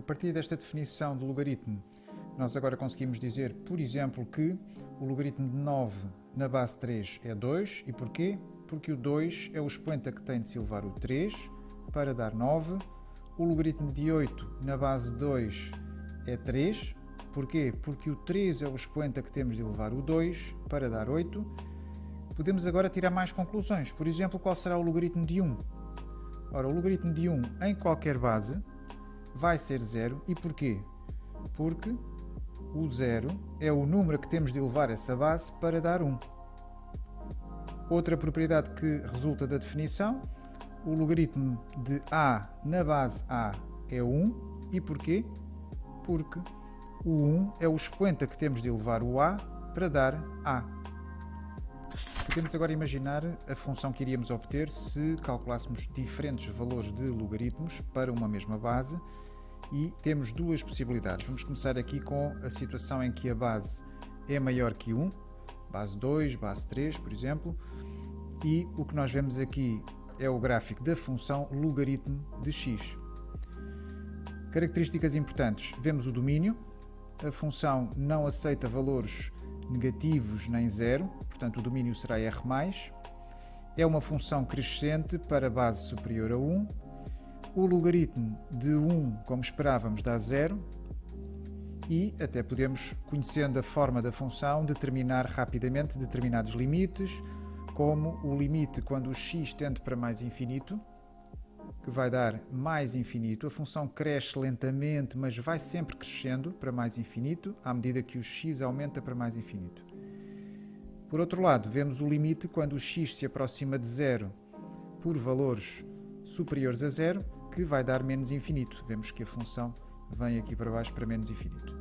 partir desta definição de logaritmo, nós agora conseguimos dizer, por exemplo, que o logaritmo de 9 na base 3 é 2. E porquê? Porque o 2 é o expoente a que tem de se elevar o 3 para dar 9. O logaritmo de 8 na base 2 é 3. Porquê? Porque o 3 é o expoente a que temos de elevar o 2 para dar 8. Podemos agora tirar mais conclusões. Por exemplo, qual será o logaritmo de 1? Ora, o logaritmo de 1 em qualquer base vai ser 0. E porquê? Porque o 0 é o número a que temos de elevar essa base para dar 1. Outra propriedade que resulta da definição, o logaritmo de a na base a é 1. E porquê? Porque o 1 é o expoente a que temos de elevar o a para dar a. Podemos agora imaginar a função que iríamos obter se calculássemos diferentes valores de logaritmos para uma mesma base, e temos duas possibilidades. Vamos começar aqui com a situação em que a base é maior que 1, base 2, base 3, por exemplo, e o que nós vemos aqui é o gráfico da função logaritmo de x. Características importantes: vemos o domínio, a função não aceita valores negativos nem zero, portanto o domínio será R+. É uma função crescente para base superior a 1. O logaritmo de 1, como esperávamos, dá 0. E até podemos, conhecendo a forma da função, determinar rapidamente determinados limites, como o limite quando o x tende para mais infinito, que vai dar mais infinito. A função cresce lentamente, mas vai sempre crescendo para mais infinito, à medida que o x aumenta para mais infinito. Por outro lado, vemos o limite quando o x se aproxima de 0 por valores superiores a 0, que vai dar menos infinito. Vemos que a função vem aqui para baixo para menos infinito.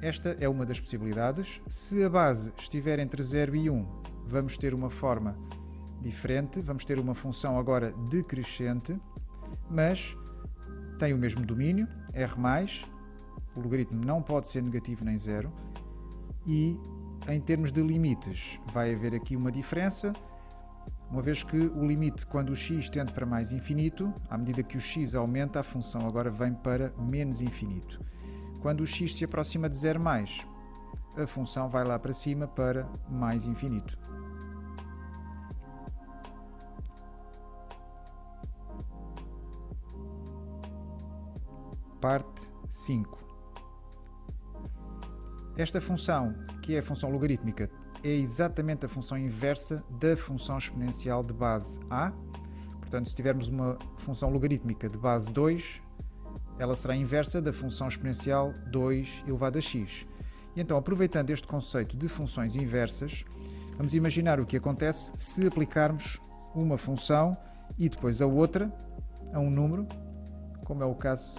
Esta é uma das possibilidades. Se a base estiver entre 0 e 1, vamos ter uma forma diferente. Vamos ter uma função agora decrescente, mas tem o mesmo domínio, R+. O logaritmo não pode ser negativo nem zero. E em termos de limites, vai haver aqui uma diferença, uma vez que o limite quando o x tende para mais infinito, à medida que o x aumenta, a função agora vem para menos infinito. Quando o x se aproxima de 0+, a função vai lá para cima para mais infinito. Parte 5. Esta função, que é a função logarítmica, é exatamente a função inversa da função exponencial de base a. Portanto, se tivermos uma função logarítmica de base 2, ela será inversa da função exponencial 2 elevado a x. E então, aproveitando este conceito de funções inversas, vamos imaginar o que acontece se aplicarmos uma função e depois a outra a um número, como é o caso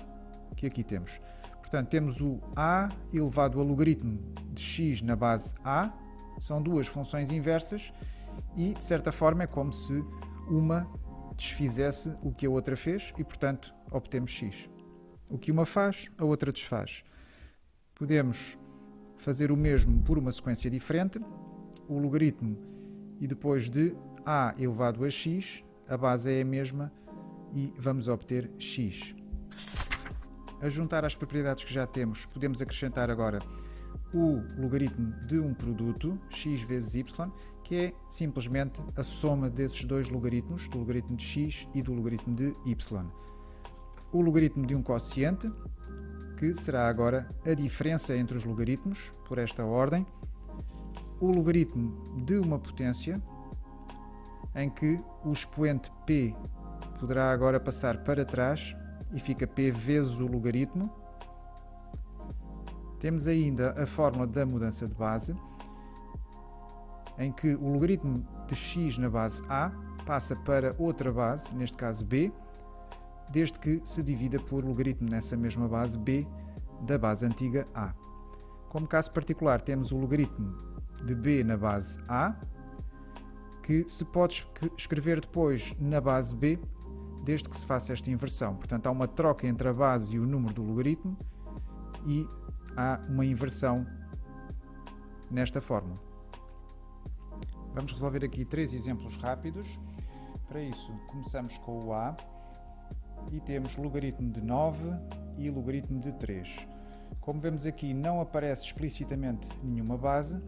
que aqui temos. Portanto, temos o a elevado a logaritmo de x na base a. São duas funções inversas e, de certa forma, é como se uma desfizesse o que a outra fez e, portanto, obtemos x. O que uma faz, a outra desfaz. Podemos fazer o mesmo por uma sequência diferente. O logaritmo e depois de a elevado a x, a base é a mesma e vamos obter x. A juntar às propriedades que já temos, podemos acrescentar agora o logaritmo de um produto, x vezes y, que é simplesmente a soma desses dois logaritmos, do logaritmo de x e do logaritmo de y. O logaritmo de um quociente, que será agora a diferença entre os logaritmos, por esta ordem. O logaritmo de uma potência, em que o expoente p poderá agora passar para trás e fica p vezes o logaritmo. Temos ainda a fórmula da mudança de base, em que o logaritmo de x na base a passa para outra base, neste caso b, desde que se divida por logaritmo nessa mesma base b da base antiga a. Como caso particular, temos o logaritmo de b na base a, que se pode escrever depois na base b, desde que se faça esta inversão. Portanto, há uma troca entre a base e o número do logaritmo e há uma inversão nesta fórmula. Vamos resolver aqui 3 exemplos rápidos. Para isso, começamos com o a. e temos logaritmo de 9 e logaritmo de 3. Como vemos aqui, não aparece explicitamente nenhuma base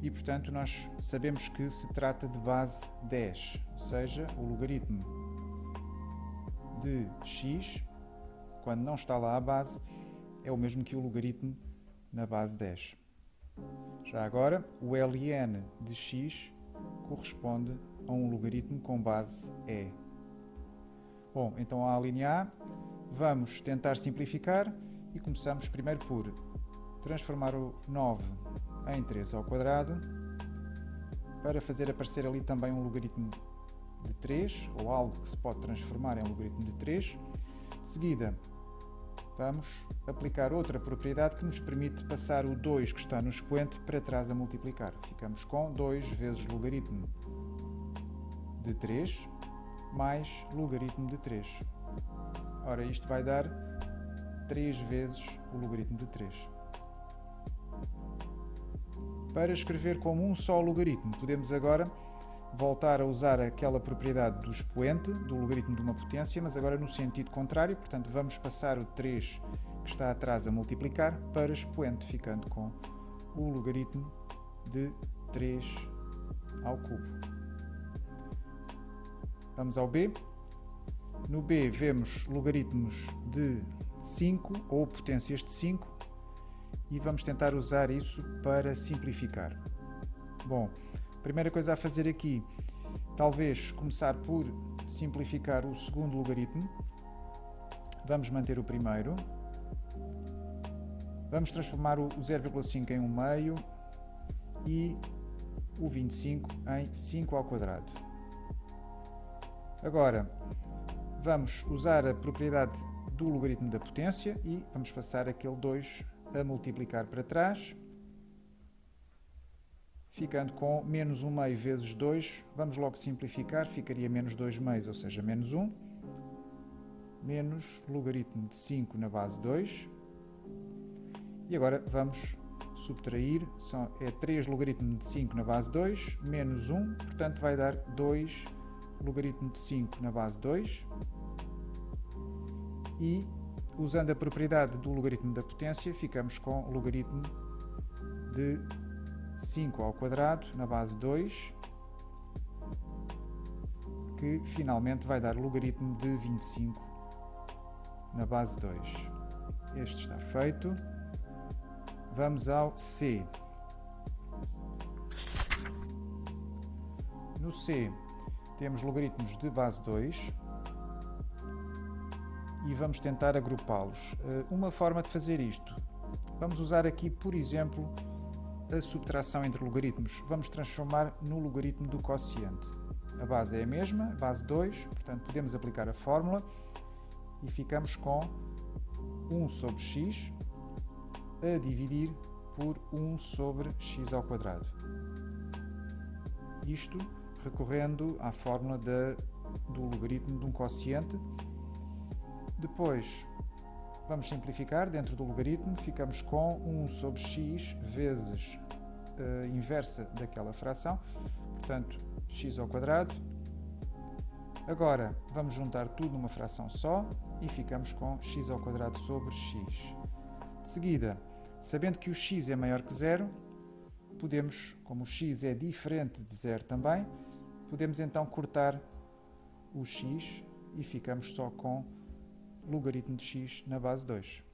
e, portanto, nós sabemos que se trata de base 10, ou seja, o logaritmo de x, quando não está lá a base, é o mesmo que o logaritmo na base 10. Já agora, o ln de x corresponde a um logaritmo com base e. Bom, então a linha A, vamos tentar simplificar e começamos primeiro por transformar o 9 em 3 ao quadrado para fazer aparecer ali também um logaritmo de 3, ou algo que se pode transformar em um logaritmo de 3. De seguida, vamos aplicar outra propriedade que nos permite passar o 2 que está no expoente para trás a multiplicar. Ficamos com 2 vezes logaritmo de 3 mais logaritmo de 3. Ora, isto vai dar 3 vezes o logaritmo de 3. Para escrever como um só logaritmo, podemos agora voltar a usar aquela propriedade do expoente, do logaritmo de uma potência, mas agora no sentido contrário, portanto vamos passar o 3 que está atrás a multiplicar para expoente, ficando com o logaritmo de 3 ao cubo. Vamos ao B. No B vemos logaritmos de 5 ou potências de 5 e vamos tentar usar isso para simplificar. Bom, a primeira coisa a fazer aqui, talvez começar por simplificar o segundo logaritmo. Vamos manter o primeiro. Vamos transformar o 0,5 em 1 meio e o 25 em 5 ao quadrado. Agora, vamos usar a propriedade do logaritmo da potência e vamos passar aquele 2 a multiplicar para trás, ficando com menos 1 meio vezes 2. Vamos logo simplificar, ficaria menos 2 meios, ou seja, menos 1, menos logaritmo de 5 na base 2. E agora vamos subtrair, é 3 logaritmo de 5 na base 2, menos 1, portanto vai dar 2 logaritmo de 5 na base 2. E, usando a propriedade do logaritmo da potência, ficamos com o logaritmo de 5 ao quadrado na base 2, que finalmente vai dar o logaritmo de 25 na base 2. Este está feito. Vamos ao C. No C temos logaritmos de base 2 e vamos tentar agrupá-los. Uma forma de fazer isto, vamos usar aqui, por exemplo, a subtração entre logaritmos. Vamos transformar no logaritmo do quociente. A base é a mesma, base 2, portanto podemos aplicar a fórmula e ficamos com 1 sobre x a dividir por 1 sobre x ao quadrado. Isto recorrendo à fórmula do logaritmo de um quociente. Depois vamos simplificar dentro do logaritmo, ficamos com 1 sobre x vezes a inversa daquela fração, portanto x ao quadrado. Agora vamos juntar tudo numa fração só e ficamos com x ao quadrado sobre x. De seguida, sabendo que o x é maior que 0, podemos, como o x é diferente de 0 também, podemos então cortar o x e ficamos só com logaritmo de x na base 2.